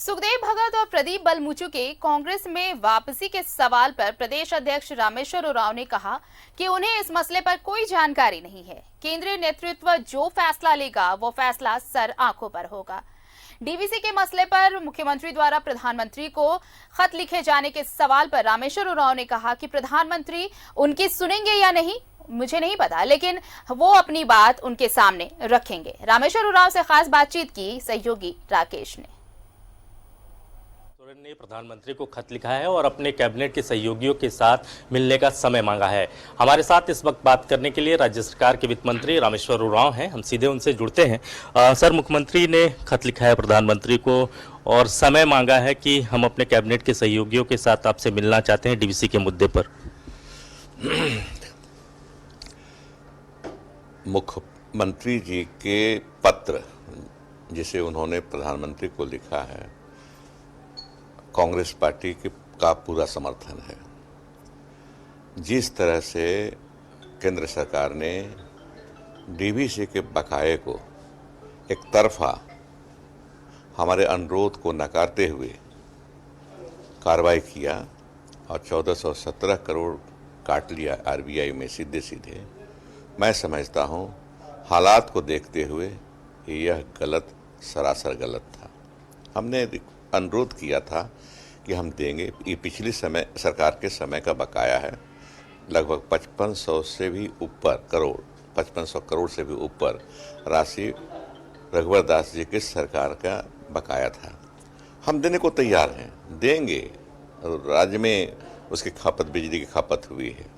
सुखदेव भगत और प्रदीप बलमुचु के कांग्रेस में वापसी के सवाल पर प्रदेश अध्यक्ष रामेश्वर उरांव ने कहा कि उन्हें इस मसले पर कोई जानकारी नहीं है। केंद्रीय नेतृत्व जो फैसला लेगा वो फैसला सर आंखों पर होगा। डीवीसी के मसले पर मुख्यमंत्री द्वारा प्रधानमंत्री को खत लिखे जाने के सवाल पर रामेश्वर उरांव ने कहा कि प्रधानमंत्री उनकी सुनेंगे या नहीं मुझे नहीं पता, लेकिन वो अपनी बात उनके सामने रखेंगे। रामेश्वर उरांव से खास बातचीत की सहयोगी राकेश ने। सोरेन ने प्रधानमंत्री को खत लिखा है और अपने कैबिनेट के सहयोगियों के साथ मिलने का समय मांगा है। हमारे साथ इस वक्त बात करने के लिए राज्य सरकार के वित्त मंत्री रामेश्वर उरांव हैं। हम सीधे उनसे जुड़ते हैं। सर, मुख्यमंत्री ने खत लिखा है प्रधानमंत्री को और समय मांगा है कि हम अपने कैबिनेट के सहयोगियों के साथ आपसे मिलना चाहते हैं डीवीसी के मुद्दे पर। मुख्यमंत्री जी के पत्र जिसे उन्होंने प्रधानमंत्री को लिखा है, कांग्रेस पार्टी का पूरा समर्थन है। जिस तरह से केंद्र सरकार ने डीवीसी के बकाये को एक तरफा हमारे अनुरोध को नकारते हुए कार्रवाई किया और 1417 करोड़ काट लिया आरबीआई में सीधे सीधे, मैं समझता हूँ हालात को देखते हुए यह गलत, सरासर गलत था। हमने अनुरोध किया था कि हम देंगे। ये पिछली समय सरकार के समय का बकाया है, लगभग 5500 से भी ऊपर करोड़, 5500 करोड़ से भी ऊपर राशि रघुवर दास जी की सरकार का बकाया था। हम देने को तैयार हैं, देंगे। राज्य में उसकी खपत, बिजली की खपत हुई है,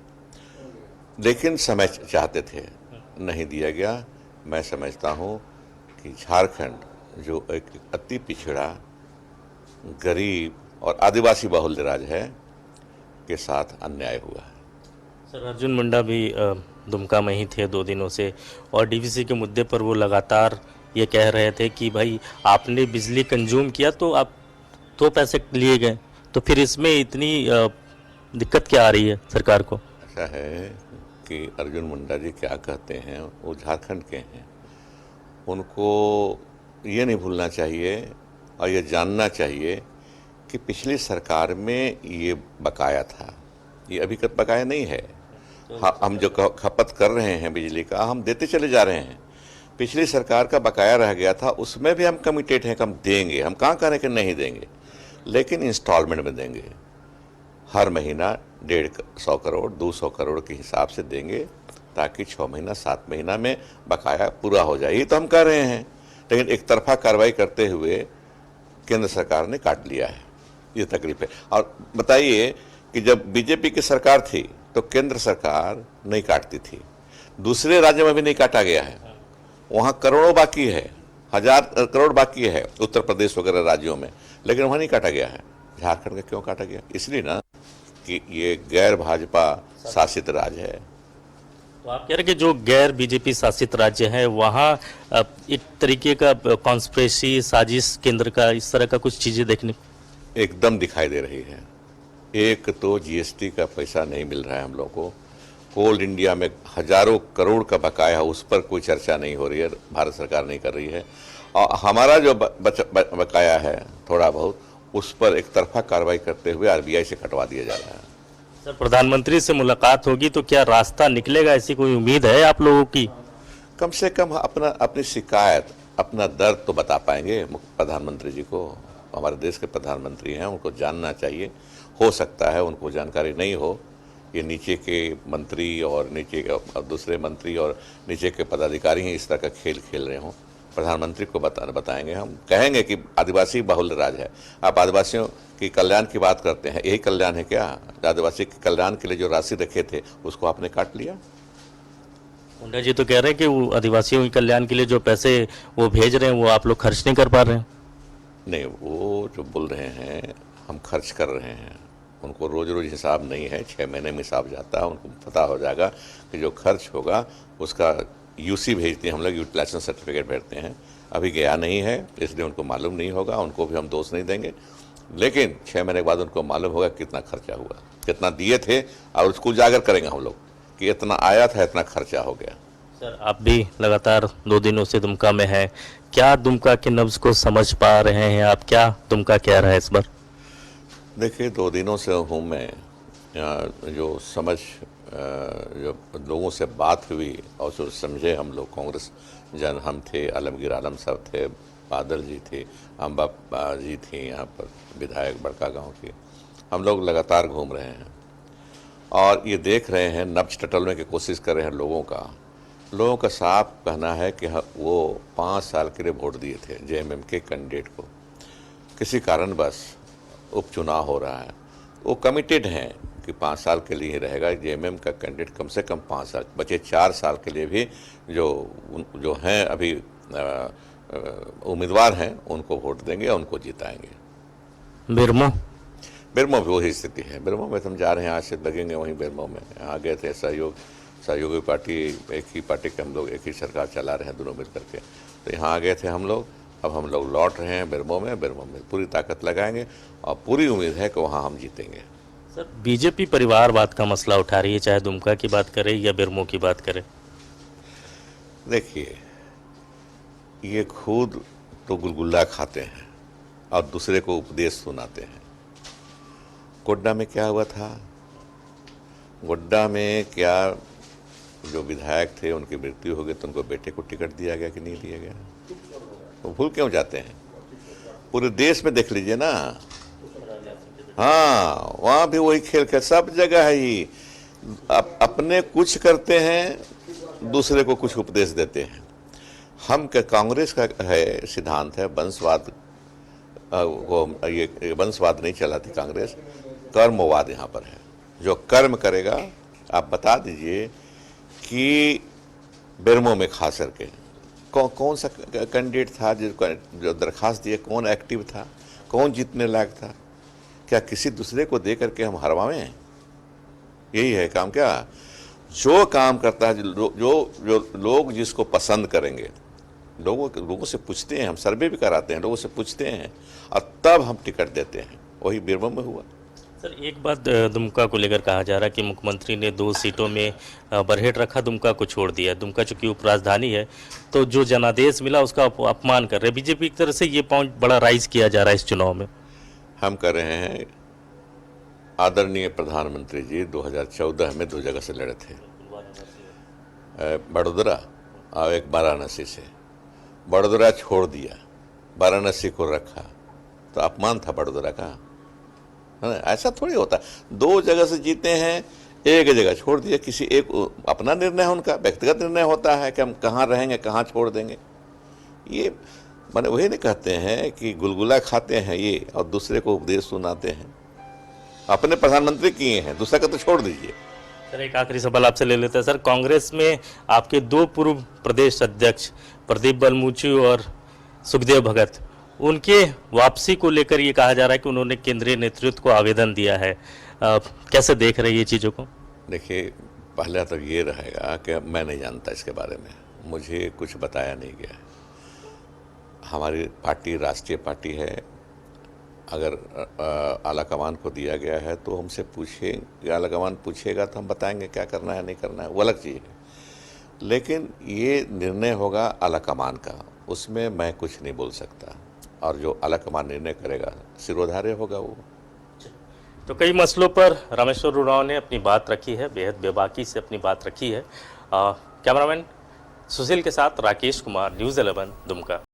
लेकिन समय चाहते थे, नहीं दिया गया। मैं समझता हूँ कि झारखंड जो एक अति पिछड़ा, गरीब और आदिवासी बहुल राज्य है, के साथ अन्याय हुआ है। सर, अर्जुन मुंडा भी दुमका में ही थे 2 दिनों से और डीवीसी के मुद्दे पर वो लगातार ये कह रहे थे कि भाई आपने बिजली कंज्यूम किया तो आप तो पैसे लिए गए, तो फिर इसमें इतनी दिक्कत क्या आ रही है सरकार को? ऐसा है कि अर्जुन मुंडा जी क्या कहते हैं, वो झारखंड के हैं। उनको ये नहीं भूलना चाहिए और ये जानना चाहिए कि पिछली सरकार में ये बकाया था, ये अभी का बकाया नहीं है। हम जो खपत कर रहे हैं बिजली का, हम देते चले जा रहे हैं। पिछली सरकार का बकाया रह गया था, उसमें भी हम कमिटेड हैं कि हम देंगे। हम कहाँ करें कि नहीं देंगे, लेकिन इंस्टॉलमेंट में देंगे। हर महीना 150 करोड़ 200 करोड़ के हिसाब से देंगे, ताकि 6 महीना 7 महीना में बकाया पूरा हो जाए। ये तो हम कर रहे हैं, लेकिन एक तरफा कार्रवाई करते हुए केंद्र सरकार ने काट लिया है। ये तकलीफ है। और बताइए कि जब बीजेपी की सरकार थी तो केंद्र सरकार नहीं काटती थी, दूसरे राज्यों में भी नहीं काटा गया है। वहाँ करोड़ों बाकी है, 1000 करोड़ बाकी है उत्तर प्रदेश वगैरह राज्यों में, लेकिन वहाँ नहीं काटा गया है। झारखंड का क्यों काटा गया? इसलिए ना कि ये गैर भाजपा शासित राज्य है। तो आप कह रहे हैं कि जो गैर बीजेपी शासित राज्य है वहाँ एक तरीके का कॉन्स्पिरेसी, साजिश केंद्र का, इस तरह का कुछ चीजें देखने एकदम दिखाई दे रही है। एक तो जीएसटी का पैसा नहीं मिल रहा है हम लोग को। कोल इंडिया में हजारों करोड़ का बकाया, उस पर कोई चर्चा नहीं हो रही है, भारत सरकार नहीं कर रही है। और हमारा जो बकाया है थोड़ा बहुत, उस पर एक तरफा कार्रवाई करते हुए आरबीआई से कटवा दिया जा रहा है। सर, प्रधानमंत्री से मुलाकात होगी तो क्या रास्ता निकलेगा, ऐसी कोई उम्मीद है आप लोगों की? कम से कम अपनी शिकायत, अपना दर्द तो बता पाएंगे प्रधानमंत्री जी को। हमारे देश के प्रधानमंत्री हैं, उनको जानना चाहिए। हो सकता है उनको जानकारी नहीं हो, ये नीचे के मंत्री और नीचे के दूसरे मंत्री और नीचे के पदाधिकारी हैं इस तरह का खेल खेल रहे हों। प्रधानमंत्री को बताएंगे, हम कहेंगे कि आदिवासी बहुल राज्य है, आप आदिवासियों की कल्याण की बात करते हैं, यही कल्याण है क्या? आदिवासी के कल्याण के लिए जो राशि रखे थे उसको आपने काट लिया। मुंडा जी तो कह रहे हैं कि वो आदिवासियों के कल्याण के लिए जो पैसे वो भेज रहे हैं वो आप लोग खर्च नहीं कर पा रहे हैं। नहीं, वो जो बोल रहे हैं हम खर्च कर रहे हैं, उनको रोज रोज हिसाब नहीं है, 6 महीने में हिसाब जाता है। उनको पता हो जाएगा कि जो खर्च होगा उसका यूसी भेजते हैं हम लोग, यूटिलाइजेशन सर्टिफिकेट भेजते हैं। अभी गया नहीं है, इसलिए उनको मालूम नहीं होगा। उनको भी हम दोष नहीं देंगे, लेकिन 6 महीने के बाद उनको मालूम होगा कितना खर्चा हुआ, कितना दिए थे, और उसको उजागर करेंगे हम लोग कि इतना आया था, इतना खर्चा हो गया। सर, आप भी लगातार 2 दिनों से दुमका में हैं, क्या दुमका के नब्ज को समझ पा रहे हैं आप? क्या दुमका कह रहा है इस बार? देखिए, 2 दिनों से हूँ मैं जो समझ जो लोगों से बात हुई और जो समझे हम लोग, कांग्रेस जन हम थे, आलमगीर आलम साहब थे, बादल जी थे, अम्बा जी थी, यहाँ पर विधायक बड़का गांव की, हम लोग लगातार घूम रहे हैं और ये देख रहे हैं, नब्ज टटोलने की कोशिश कर रहे हैं लोगों का साफ कहना है कि वो 5 साल के लिए वोट दिए थे जेएमएम के कैंडिडेट को, किसी कारणवश उपचुनाव हो रहा है, वो कमिटेड हैं कि 5 साल के लिए ही रहेगा जेएमएम का कैंडिडेट, कम से कम 5 साल, बचे 4 साल के लिए भी जो हैं अभी उम्मीदवार हैं उनको वोट देंगे, उनको जिताएंगे। बिरमो बिरमो भी वही स्थिति है। बिरमो में हम जा रहे हैं, आज से लगेंगे वहीं बिरमो में। यहाँ गए थे सहयोगी पार्टी, एक ही पार्टी के हम लोग एक ही सरकार चला रहे हैं दोनों मिल करके, तो यहाँ आ गए थे हम लोग। अब हम लोग लौट रहे हैं बिरमो में पूरी ताकत लगाएंगे और पूरी उम्मीद है कि वहाँ हम जीतेंगे। सर, बीजेपी परिवारवाद का मसला उठा रही है, चाहे दुमका की बात करें या बिरमो की बात करें। देखिए, ये खुद तो गुलगुल्ला खाते हैं और दूसरे को उपदेश सुनाते हैं। गोड्डा में क्या हुआ था? गोड्डा में क्या जो विधायक थे उनकी मृत्यु हो गई तो उनको बेटे को टिकट दिया गया कि नहीं दिया गया? वो भूल क्यों जाते हैं? पूरे देश में देख लीजिए ना। हाँ, वहाँ भी वही खेल खेल, सब जगह है ही। अपने कुछ करते हैं, दूसरे को कुछ उपदेश देते हैं। हम कांग्रेस का है सिद्धांत है वंशवाद, ये वंशवाद नहीं चलाती कांग्रेस, कर्मवाद यहाँ पर है। जो कर्म करेगा, आप बता दीजिए कि बिरमो में खास करके कौन सा कैंडिडेट था जो दरखास्त दिए, कौन एक्टिव था, कौन जीतने लायक था? क्या किसी दूसरे को दे करके हम हरवाएं? यही है काम क्या? जो काम करता है, जो लोग जिसको पसंद करेंगे, लोगों से पूछते हैं, हम सर्वे भी कराते हैं, लोगों से पूछते हैं और तब हम टिकट देते हैं। वही बिरमो में हुआ। सर, एक बात दुमका को लेकर कहा जा रहा है कि मुख्यमंत्री ने 2 सीटों में बरहेट रखा, दुमका को छोड़ दिया। दुमका चूंकि उपराजधानी है तो जो जनादेश मिला उसका अपमान कर रहे हैं। बीजेपी की तरफ से ये पॉइंट बड़ा राइज किया जा रहा है इस चुनाव में। हम कर रहे हैं, आदरणीय प्रधानमंत्री जी 2014 में 2 जगह से लड़े थे, बड़ोदरा और एक वाराणसी से। बड़ोदरा छोड़ दिया, वाराणसी को रखा, तो अपमान था बड़ोदरा का, है ना? ऐसा थोड़ी होता। 2 जगह से जीते हैं, एक जगह छोड़ दिया। किसी एक अपना निर्णय है, उनका व्यक्तिगत निर्णय होता है कि हम कहाँ रहेंगे, कहाँ छोड़ देंगे। ये माने वही नहीं कहते हैं कि गुलगुला खाते हैं ये और दूसरे को उपदेश सुनाते हैं। अपने प्रधानमंत्री किए हैं, दूसरा का तो छोड़ दीजिए। सर, एक आखिरी सवाल आपसे ले लेते हैं। सर, कांग्रेस में आपके 2 पूर्व प्रदेश अध्यक्ष प्रदीप बलमूचु और सुखदेव भगत, उनके वापसी को लेकर ये कहा जा रहा है कि उन्होंने केंद्रीय नेतृत्व को आवेदन दिया है। कैसे देख रहे हैं ये चीज़ों को? देखिए, पहला तो ये रहेगा कि मैं नहीं जानता इसके बारे में, मुझे कुछ बताया नहीं गया। हमारी पार्टी राष्ट्रीय पार्टी है, अगर आलाकमान को दिया गया है तो हमसे पूछे, आलाकमान पूछेगा तो हम बताएंगे क्या करना है नहीं करना है, वो अलग चीज़ है। लेकिन ये निर्णय होगा आलाकमान का, उसमें मैं कुछ नहीं बोल सकता, और जो आलाकमान निर्णय करेगा सिरोधार्य होगा वो। तो कई मसलों पर रामेश्वर उरांव ने अपनी बात रखी है, बेहद बेबाकी से अपनी बात रखी है। कैमरामैन सुशील के साथ राकेश कुमार, न्यूज़ 11 दुमका।